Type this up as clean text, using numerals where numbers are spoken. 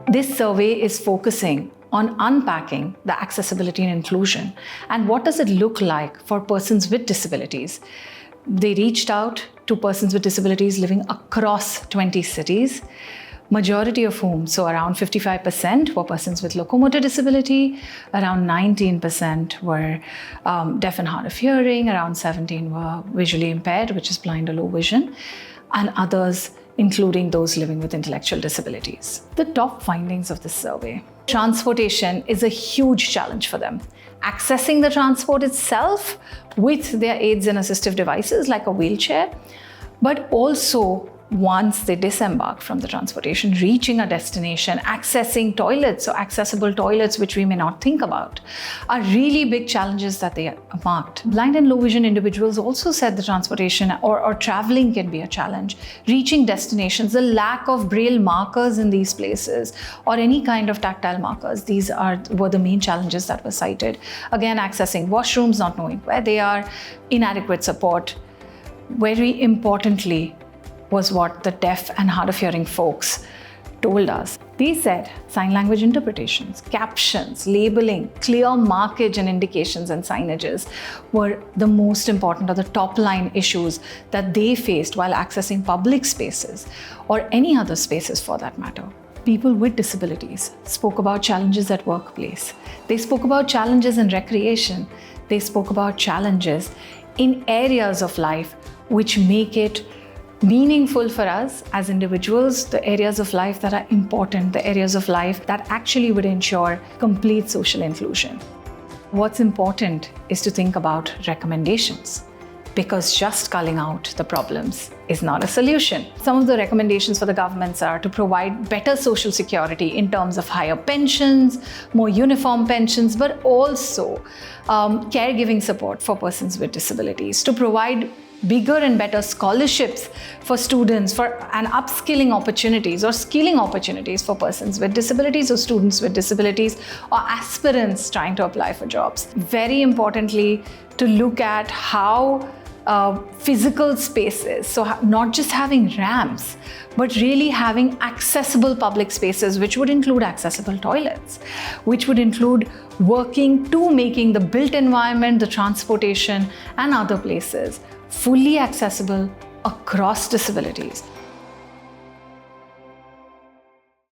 This survey is focusing on unpacking the accessibility and inclusion and what does it look like for persons with disabilities. They reached out to persons with disabilities living across 20 cities, majority of whom, so around 55%, were persons with locomotor disability, around 19% were deaf and hard of hearing, around 17% were visually impaired, which is blind or low vision, and others including those living with intellectual disabilities. The top findings of this survey. Transportation is a huge challenge for them. Accessing the transport itself with their aids and assistive devices like a wheelchair, but also once they disembark from the transportation, reaching a destination, accessing toilets or accessible toilets, which we may not think about, are really big challenges that they marked. Blind and low vision individuals also said the transportation or traveling can be a challenge. Reaching destinations, the lack of braille markers in these places or any kind of tactile markers, these were the main challenges that were cited. Again, accessing washrooms, not knowing where they are, inadequate support. Very importantly, was what the deaf and hard of hearing folks told us. They said sign language interpretations, captions, labeling, clear markage and indications and signages were the most important or the top line issues that they faced while accessing public spaces or any other spaces for that matter. People with disabilities spoke about challenges at workplace. They spoke about challenges in recreation. They spoke about challenges in areas of life which make it meaningful for us as individuals, the areas of life that are important, the areas of life that actually would ensure complete social inclusion. What's important is to think about recommendations, because just culling out the problems is not a solution. Some of the recommendations for the governments are to provide better social security in terms of higher pensions, more uniform pensions, but also caregiving support for persons with disabilities, to provide bigger and better scholarships for students and upskilling opportunities or skilling opportunities for persons with disabilities or students with disabilities or aspirants trying to apply for jobs. Very importantly, to look at how physical spaces, so not just having ramps, but really having accessible public spaces, which would include accessible toilets, which would include working to making the built environment, the transportation and other places fully accessible across disabilities.